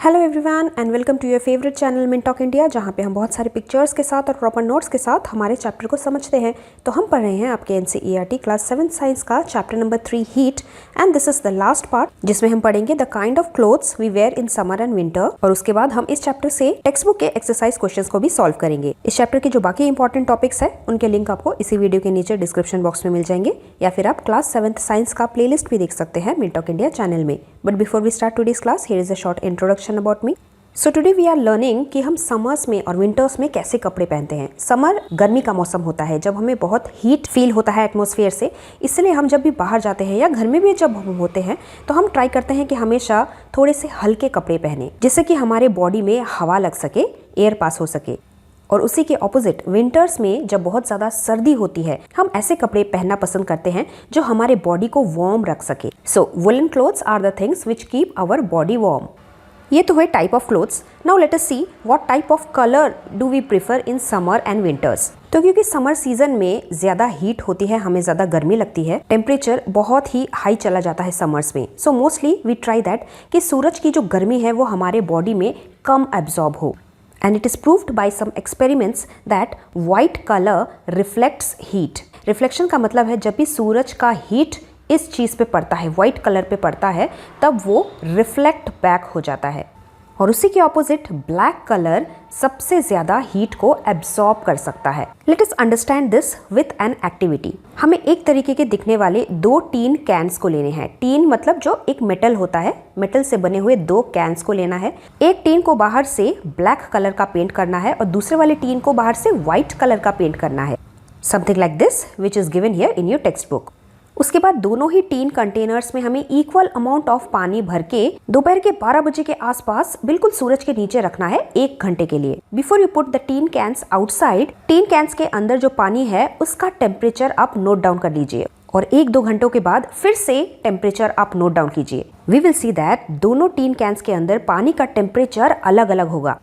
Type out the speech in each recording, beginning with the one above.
Hello everyone and welcome to your favourite channel मिनटॉक India, जहाँ पे हम बहुत सारे पिक्चर्स के साथ और प्रॉपर नोट्स के साथ हमारे चैप्टर को समझते हैं। तो हम पढ़ रहे हैं आपके एनसीईआरटी क्लास 7 साइंस का chapter number 3 heat, and this is the last part जिसमें हम पढ़ेंगे the kind of clothes we wear in summer and winter. और उसके बाद हम इस चैप्टर से टेक्स्ट बुक के एक्सरसाइज क्वेश्चंस को भी सॉल्व करेंगे। इस चैप्टर के जो बाकी इंपॉर्टेंट टॉपिक्स है उनके लिंक आपको इसी वीडियो के नीचे डिस्क्रिप्शन बॉक्स में मिल जाएंगे, या फिर आप क्लास 7 साइंस का प्लेलिस्ट भी देख सकते हैं मिनटॉक इंडिया चैनल में। But before we start today's class, here is a short introduction about me. So today we are learning कि हम समर्स में और विंटर्स में कैसे कपड़े पहनते हैं। समर गर्मी का मौसम होता है जब हमें बहुत हीट फील होता है एटमॉस्फेयर से, इसलिए हम जब भी बाहर जाते हैं या घर में भी जब हम होते हैं तो हम ट्राई करते हैं कि हमेशा थोड़े से हल्के कपड़े पहने, जिससे कि हमारे बॉडी में हवा लग सके, एयर पास हो सके। और उसी के ऑपोजिट विंटर्स में जब बहुत ज़्यादा सर्दी होती है, हम ऐसे कपड़े पहनना पसंद करते हैं जो हमारे बॉडी को वार्म रख सके। So woollen clothes are the things which keep our body warm. ये तो है type of clothes. Now let us see what type of colour do we prefer in summer and winters. तो क्योंकि summer season में ज्यादा heat होती है, हमें ज्यादा गर्मी लगती है, टेम्परेचर बहुत ही हाई चला जाता है समर्स में। So mostly we try that कि सूरज की जो गर्मी है वो हमारे बॉडी में कम एब्जॉर्ब हो। And it is proved by some experiments that white colour reflects heat. Reflection का मतलब है जब भी सूरज का हीट इस चीज़ पे पड़ता है, व्हाइट कलर पे पड़ता है, तब वो रिफ्लेक्ट बैक हो जाता है। और उसी के ऑपोजिट ब्लैक कलर सबसे ज़्यादा हीट को एब्जॉर्ब कर सकता है। Let us understand this with an activity. हमें एक तरीके के दिखने वाले 2 टीन कैंस को लेने हैं। टीन मतलब जो एक मेटल होता है, मेटल से बने हुए 2 कैंस को लेना है। एक टीन को बाहर से ब्लैक कलर का पेंट करना है और दूसरे वाले टीन को बाहर से व्हाइट कलर का पेंट करना है। Something like this which is given here in your text book. उसके बाद दोनों ही टीन कंटेनर्स में हमें इक्वल अमाउंट ऑफ पानी भर के दोपहर के 12 बजे के आसपास बिल्कुल सूरज के नीचे रखना है 1 घंटे के लिए। Before you put the tin cans outside, tin cans के अंदर जो पानी है उसका टेम्परेचर आप नोट डाउन कर लीजिए और 1-2 घंटों के बाद फिर से टेम्परेचर आप नोट डाउन कीजिए। वी विल सी दैट दोनों टीन कैंस के अंदर पानी का टेम्परेचर अलग अलग होगा।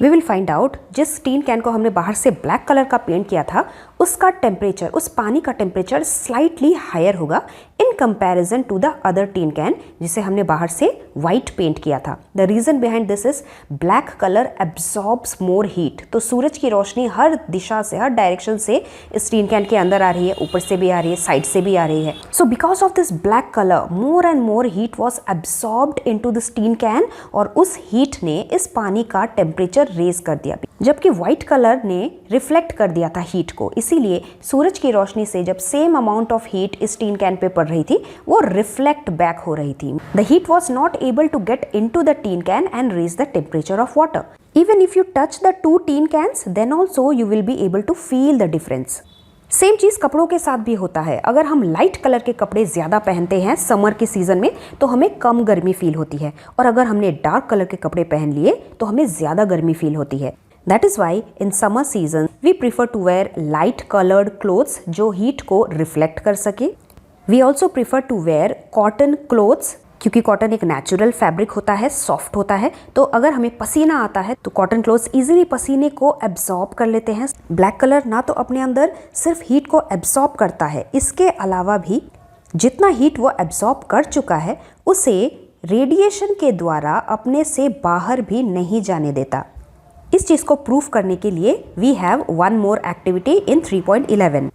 वी विल फाइंड आउट जिस टीन कैन को हमने बाहर से ब्लैक कलर का पेंट किया था उसका टेम्परेचर, उस पानी का टेम्परेचर स्लाइटली हायर होगा in comparison to the other tin can जिसे हमने बाहर से व्हाइट पेंट किया था। The reason behind this is black colour absorbs more heat. तो सूरज की रोशनी हर दिशा से, हर डायरेक्शन से इस टीन कैन के अंदर आ रही है, ऊपर से भी आ रही है, साइड से भी आ रही है। So because of this black colour more and more heat was absorbed into this tin can, और उस हीट ने इस पानी का टेम्परेचर रेज कर दिया, जबकि व्हाइट कलर ने रिफ्लेक्ट कर दिया था हीट को। इसीलिए सूरज की रोशनी से जब सेम अमाउंट ऑफ हीट इस टीन कैन पे पड़ रही थी वो रिफ्लेक्ट बैक हो रही थी। The heat was not able to get into the tin can and raise the temperature of water. Even if you touch the 2 tin cans then also you will be able to feel the difference. Same चीज कपड़ों के साथ भी होता है। अगर हम light colour के कपड़े ज्यादा पहनते हैं समर के सीजन में तो हमें कम गर्मी फील होती है, और अगर हमने डार्क कलर के कपड़े पहन लिए तो हमें ज्यादा गर्मी फील होती है। That is why in summer season we prefer to wear light colored clothes जो heat को reflect कर सके। We also prefer to wear cotton clothes क्योंकि कॉटन एक नेचुरल फैब्रिक होता है, सॉफ्ट होता है, तो अगर हमें पसीना आता है तो कॉटन क्लोथ्स इजीली पसीने को एब्जॉर्ब कर लेते हैं। ब्लैक कलर ना तो अपने अंदर सिर्फ हीट को एब्जॉर्ब करता है, इसके अलावा भी जितना हीट वो एब्जॉर्ब कर चुका है उसे रेडिएशन के द्वारा अपने से बाहर भी नहीं जाने देता। इस चीज को प्रूफ करने के लिए we have one more activity in 3.11।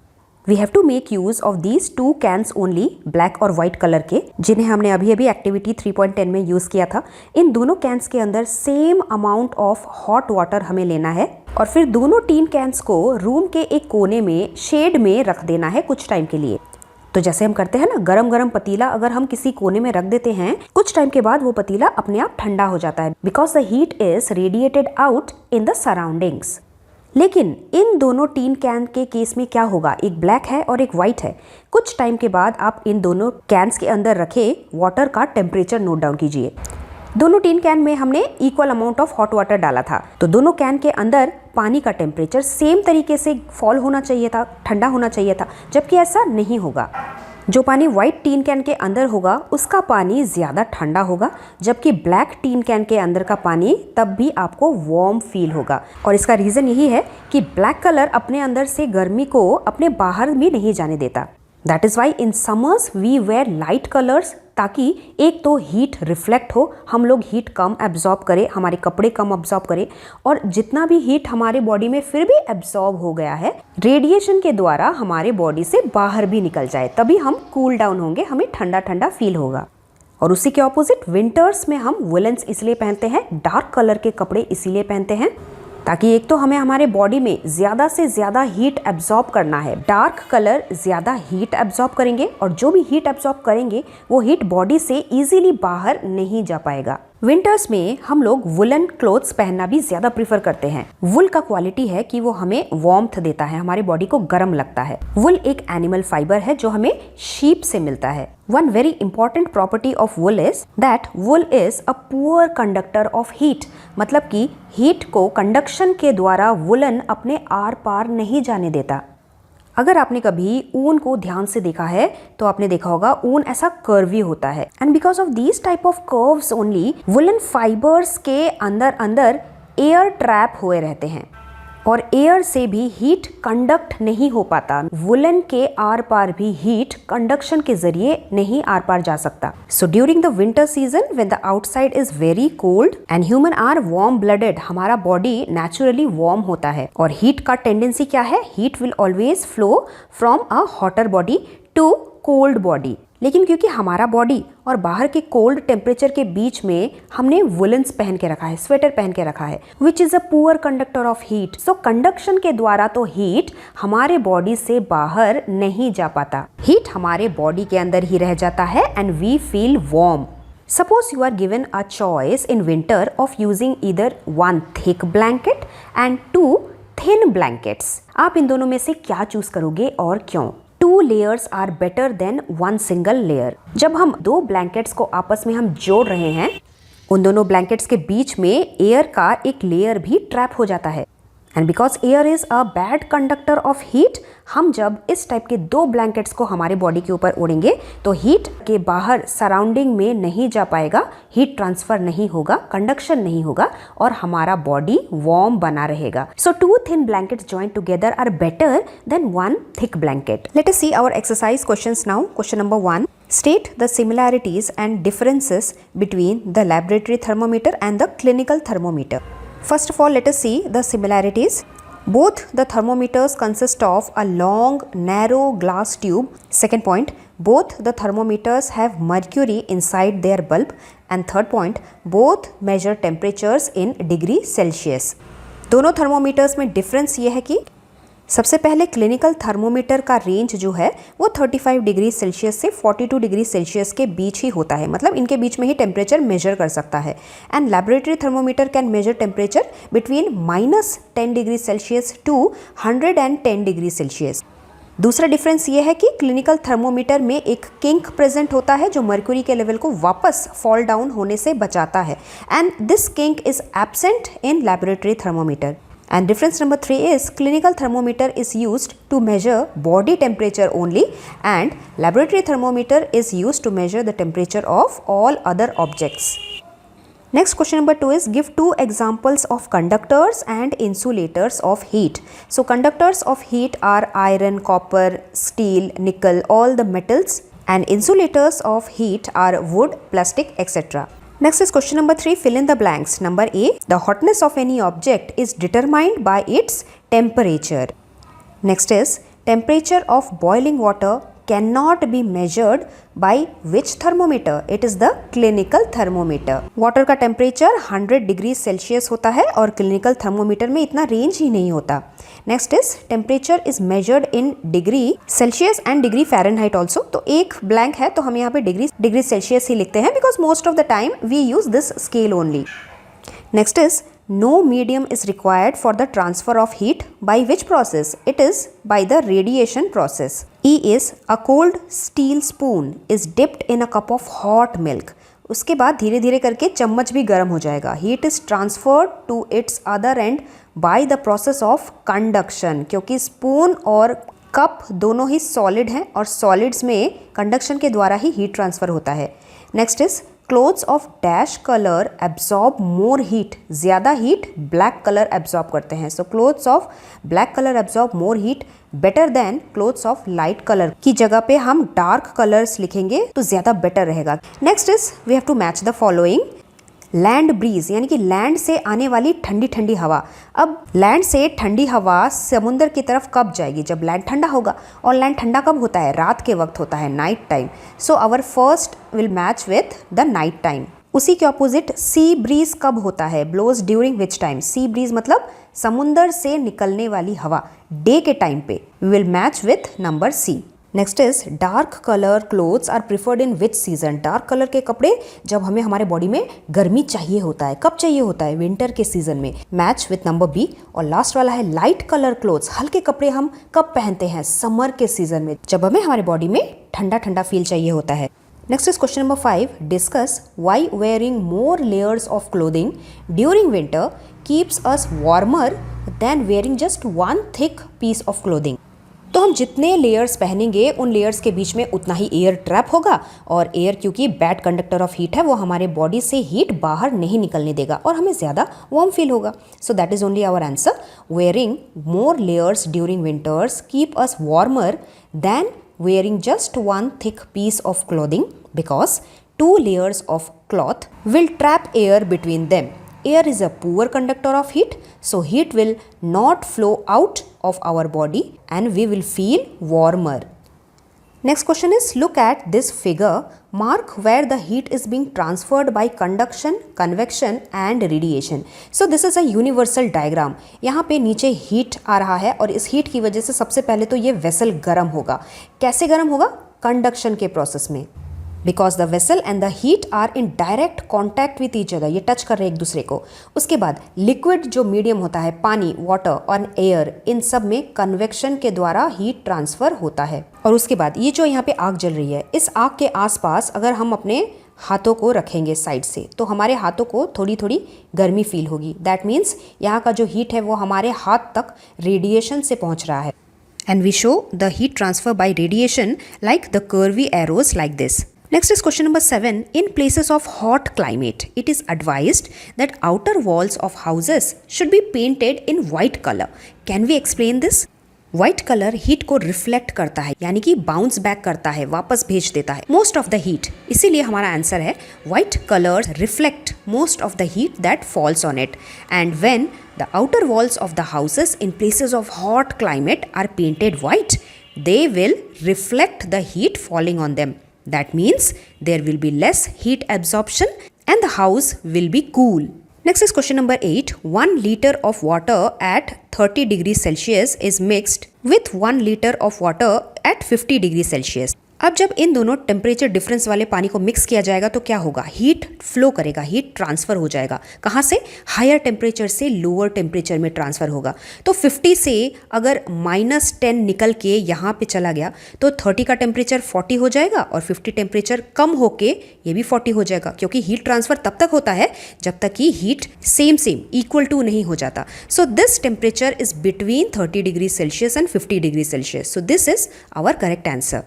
We have to make use of these 2 cans only, black और व्हाइट कलर के, जिन्हें हमने अभी अभी एक्टिविटी 3.10 में यूज किया था। इन दोनों कैन्स के अंदर same amount of hot water हमें लेना है और फिर दोनों टीन कैन्स को रूम के एक कोने में शेड में रख देना है कुछ टाइम के लिए। तो जैसे हम करते हैं ना, गरम गरम पतीला अगर हम किसी कोने में रख देते हैं, कुछ टाइम के बाद वो पतीला अपने आप ठंडा हो जाता है, because the heat is radiated out in the surroundings. लेकिन इन दोनों टीन कैन के केस में क्या होगा, एक ब्लैक है और एक व्हाइट है। कुछ टाइम के बाद आप इन दोनों कैन्स के अंदर रखे वाटर का टेम्परेचर नोट डाउन कीजिए। दोनों टीन कैन में हमने equal amount of hot water डाला था, तो दोनों कैन के अंदर पानी का टेम्परेचर सेम तरीके से फॉल होना चाहिए था, ठंडा होना चाहिए था, जबकि ऐसा नहीं होगा। जो पानी व्हाइट टीन कैन के अंदर होगा उसका पानी ज़्यादा ठंडा होगा, जबकि ब्लैक टीन कैन के अंदर का पानी तब भी आपको वार्म फील होगा। और इसका रीज़न यही है कि ब्लैक कलर अपने अंदर से गर्मी को अपने बाहर भी नहीं जाने देता। That is why in summers we wear light colors ताकि एक तो हीट रिफ्लेक्ट हो, हम लोग हीट कम एब्जॉर्ब करें, हमारे कपड़े कम एब्जॉर्ब करें, और जितना भी हीट हमारे बॉडी में फिर भी एब्जॉर्ब हो गया है रेडिएशन के द्वारा हमारे बॉडी से बाहर भी निकल जाए, तभी हम कूल डाउन होंगे, हमें ठंडा ठंडा फील होगा। और उसी के ऑपोजिट विंटर्स में हम वुलन्स इसलिए पहनते हैं, डार्क कलर के कपड़े इसीलिए पहनते हैं ताकि एक तो हमें हमारे बॉडी में ज़्यादा से ज़्यादा हीट एब्जॉर्ब करना है। डार्क कलर ज़्यादा हीट एब्जॉर्ब करेंगे और जो भी हीट एब्जॉर्ब करेंगे वो हीट बॉडी से इजीली बाहर नहीं जा पाएगा। विंटर्स में हम लोग वुलन क्लोथ्स पहनना भी ज़्यादा प्रीफर करते हैं। वुल का क्वालिटी है कि वो हमें वार्मथ देता है, हमारे बॉडी को गर्म लगता है। वुल एक एनिमल फाइबर है जो हमें शीप से मिलता है। One very important property of wool is that wool is a poor conductor of heat, मतलब कि हीट को कंडक्शन के द्वारा वुलन अपने आर पार नहीं जाने देता। अगर आपने कभी ऊन को ध्यान से देखा है तो आपने देखा होगा ऊन ऐसा कर्वी होता है, and because of these type of curves only woollen fibres के अंदर अंदर एयर ट्रैप हुए रहते हैं और एयर से भी हीट कंडक्ट नहीं हो पाता। वुलन के आर पार भी हीट कंडक्शन के जरिए नहीं आर पार जा सकता। So during the winter season when the outside is very cold and human are warm blooded, हमारा बॉडी नेचुरली वार्म होता है और हीट का टेंडेंसी क्या है, heat will always flow from a hotter body to cold body. लेकिन क्योंकि हमारा बॉडी और बाहर के कोल्ड टेम्परेचर के बीच में हमने वुलन्स पहन के रखा है, स्वेटर पहन के रखा है, which is a poor conductor of heat. So conduction के द्वारा तो हीट हमारे बॉडी से बाहर नहीं जा पाता, हीट हमारे बॉडी के अंदर ही रह जाता है and we feel warm. Suppose you are given a choice in winter of using either one thick blanket and two thin blankets. आप इन दोनों में से क्या चूज करोगे और क्यों? 2 layers are better than 1 single layer. जब हम 2 blankets को आपस में हम जोड़ रहे हैं, उन दोनों blankets के बीच में एयर का एक लेयर भी ट्रैप हो जाता है। And because air is a bad conductor of heat, हम जब इस टाइप के 2 ब्लैंकेट्स को हमारे बॉडी के ऊपर ओढ़ेंगे तो हीट के बाहर सराउंडिंग में नहीं जा पाएगा, हीट ट्रांसफर नहीं होगा, कंडक्शन नहीं होगा और हमारा बॉडी वार्म बना रहेगा। सो 2 thin blankets joined together are better than 1 thick blanket. Let us see our exercise questions now. Question number 1. State the similarities and differences between the laboratory thermometer and the clinical thermometer. First of all, let us see the similarities. Both the thermometers consist of a long, narrow glass tube. Second point, both the thermometers have mercury inside their bulb. And third point, both measure temperatures in degree Celsius. दोनों thermometers में difference ये है कि सबसे पहले clinical thermometer का range जो है वो 35 डिग्री सेल्सियस से 42 डिग्री सेल्सियस के बीच ही होता है, मतलब इनके बीच में ही टेम्परेचर मेजर कर सकता है। And laboratory thermometer can measure temperature between -10 degree Celsius to 110 degree Celsius. दूसरा डिफरेंस ये है कि क्लिनिकल थर्मोमीटर में एक किंक प्रेजेंट होता है जो मर्क्यूरी के लेवल को वापस फॉल डाउन होने से बचाता है, and this kink is absent in laboratory thermometer. And difference number 3 is clinical thermometer is used to measure body temperature only and laboratory thermometer is used to measure the temperature of all other objects. Next question number 2 is give 2 examples of conductors and insulators of heat. So conductors of heat are iron, copper, steel, nickel, all the metals, and insulators of heat are wood, plastic, etc. Next is question number 3, fill in the blanks. Number A, the hotness of any object is determined by its temperature. Next is temperature of boiling water cannot be measured by which thermometer? It is the clinical thermometer. Water का temperature 100 degree Celsius होता है और clinical thermometer में इतना range ही नहीं होता. Next is temperature is measured in degree Celsius and degree Fahrenheit also. तो एक blank है तो हम यहाँ पे डिग्री सेल्सियस ही लिखते हैं because most of the time we use this scale only. Next is no medium is required for the transfer of heat. By which process? It is by the radiation process. E is a cold steel spoon is dipped in a cup of hot milk. उसके बाद धीरे धीरे करके चम्मच भी गर्म हो जाएगा. Heat is transferred to its other end by the process of conduction. क्योंकि स्पून और कप दोनों ही सॉलिड हैं और सॉलिड्स में कंडक्शन के द्वारा ही हीट ट्रांसफ़र होता है. Next is clothes of dash colour absorb more heat, ज़्यादा हीट ब्लैक कलर एब्जॉर्ब करते हैं। So clothes of black colour absorb more heat better than clothes of light colour की जगह पे हम डार्क कलर्स लिखेंगे तो ज़्यादा बेटर रहेगा। Next is we have to match the following. Land breeze यानी कि लैंड से आने वाली ठंडी ठंडी हवा। अब लैंड से ठंडी हवा समुद्र की तरफ कब जाएगी? जब लैंड ठंडा होगा। और लैंड ठंडा कब होता है? रात के वक्त होता है, night time. So our first will match with the night time. उसी के ऑपोजिट सी ब्रीज कब होता है? Blows during which time? Sea breeze मतलब समुद्र से निकलने वाली हवा, डे के टाइम पे। We will match with number C. Next is dark colour clothes are preferred in which season? Dark colour के कपड़े जब हमें हमारे बॉडी में गर्मी चाहिए होता है, कब चाहिए होता है? विंटर के सीजन में। Match with number B. और लास्ट वाला है लाइट कलर क्लोथ्स। हल्के कपड़े हम कब पहनते हैं? समर के सीजन में, जब हमें हमारे बॉडी में ठंडा ठंडा फील चाहिए होता है। Next is question number 5। Discuss why wearing more layers of clothing during winter keeps us warmer than wearing just one thick piece of clothing. तो हम जितने लेयर्स पहनेंगे उन लेयर्स के बीच में उतना ही एयर ट्रैप होगा, और एयर क्योंकि बैड कंडक्टर ऑफ हीट है वो हमारे बॉडी से हीट बाहर नहीं निकलने देगा और हमें ज़्यादा वार्म फील होगा। So that is only our answer. Wearing more layers during winters keep us warmer than wearing just one thick piece of clothing because two layers of cloth will trap air between them. Air is a poor conductor of heat, so heat will not flow out of our body and we will feel warmer. Next question is, look at this figure. Mark where the heat is being transferred by conduction, convection and radiation. So this is a universal diagram. यहाँ पे नीचे heat आ रहा है और इस heat की वजह से सबसे पहले तो ये वेसल गर्म होगा। कैसे गर्म होगा? कंडक्शन के प्रोसेस में। Because the vessel and the heat are in direct contact with each other, ये टच कर रहे हैं एक दूसरे को। उसके बाद लिक्विड जो मीडियम होता है, पानी, वाटर और एयर, इन सब में कन्वेक्शन के द्वारा हीट ट्रांसफर होता है। और उसके बाद ये जो यहाँ पे आग जल रही है, इस आग के आसपास अगर हम अपने हाथों को रखेंगे साइड से तो हमारे हाथों को थोड़ी थोड़ी गर्मी फील होगी। दैट मीन्स यहाँ का जो हीट है वो हमारे हाथ तक रेडिएशन से पहुँच रहा है। And we show the heat transfer by radiation like the curvy arrows like this. Next is question number 7. In places of hot climate, it is advised that outer walls of houses should be painted in white color. Can we explain this? White colour heat को reflect करता है, यानी कि bounce back करता है, वापस भेज देता है मोस्ट ऑफ द हीट. इसीलिए हमारा आंसर है white colours reflect most of the heat that falls on it. And when the outer walls of the houses in places of hot climate are painted white, they will reflect the heat falling on them. That means there will be less heat absorption and the house will be cool. Next is question number 8. 1 liter of water at 30 degrees Celsius is mixed with 1 liter of water at 50 degrees Celsius. अब जब इन दोनों temperature difference वाले पानी को mix किया जाएगा तो क्या होगा? हीट फ्लो करेगा, हीट ट्रांसफ़र हो जाएगा. कहाँ से? हायर टेम्परेचर से लोअर टेम्परेचर में ट्रांसफ़र होगा. तो 50 से अगर -10 निकल के यहाँ पे चला गया तो 30 का टेम्परेचर 40 हो जाएगा और 50 टेम्परेचर कम होके ये भी 40 हो जाएगा, क्योंकि हीट ट्रांसफ़र तब तक होता है जब तक कि हीट सेम इक्वल टू नहीं हो जाता. So this temperature is between 30 degree Celsius and 50 degree Celsius. So this is our correct answer.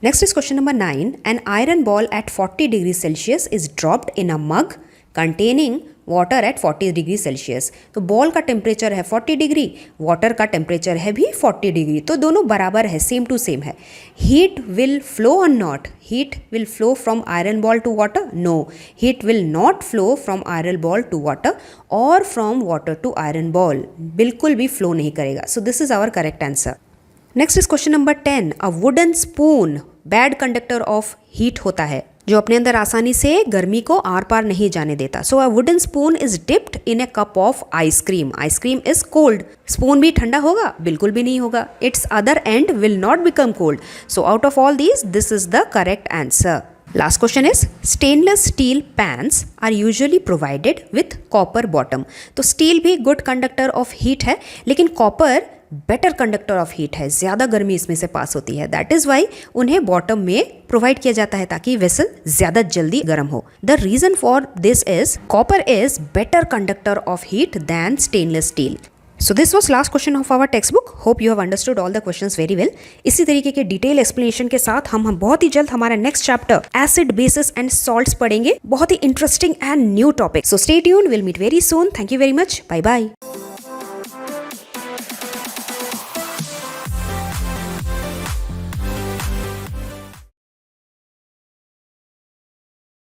Next is question number 9. An iron ball at 40 degrees Celsius is dropped in a mug containing water at 40 degrees Celsius. तो ball का temperature है 40 degree, water का temperature है भी 40 degree, तो दोनों बराबर है, सेम टू सेम है. हीट विल फ्लो और not? Heat will flow from iron ball to water? No, heat will not flow from iron ball to water और from water to iron ball. बिल्कुल भी flow नहीं करेगा. So this is our correct answer. Next is question number 10. A wooden spoon bad conductor of heat होता है, जो अपने अंदर आसानी से गर्मी को आर पार नहीं जाने देता. So a wooden spoon is dipped in a cup of ice cream. Ice cream is cold. Spoon भी ठंडा होगा? बिल्कुल भी नहीं होगा. It's other end will not become cold. So out of all these this is the correct answer. Last question is, stainless steel pans are usually provided with copper bottom. तो steel भी good conductor of heat है, लेकिन copper better conductor of heat है, ज़्यादा गर्मी इसमें से pass होती है. दैट इज़ वाई उन्हें बॉटम में प्रोवाइड किया जाता है ताकि वेसल ज़्यादा जल्दी गर्म हो. The reason for this is copper is better conductor of heat than stainless steel. So this was last question of our text book. Hope you have understood all the questions very well. इसी तरीके के detail explanation के साथ हम बहुत ही जल्द हमारा next chapter acid, bases and salts पढ़ेंगे। बहुत ही interesting and new topic. So stay tuned, will meet very soon. Thank you very much. Bye bye.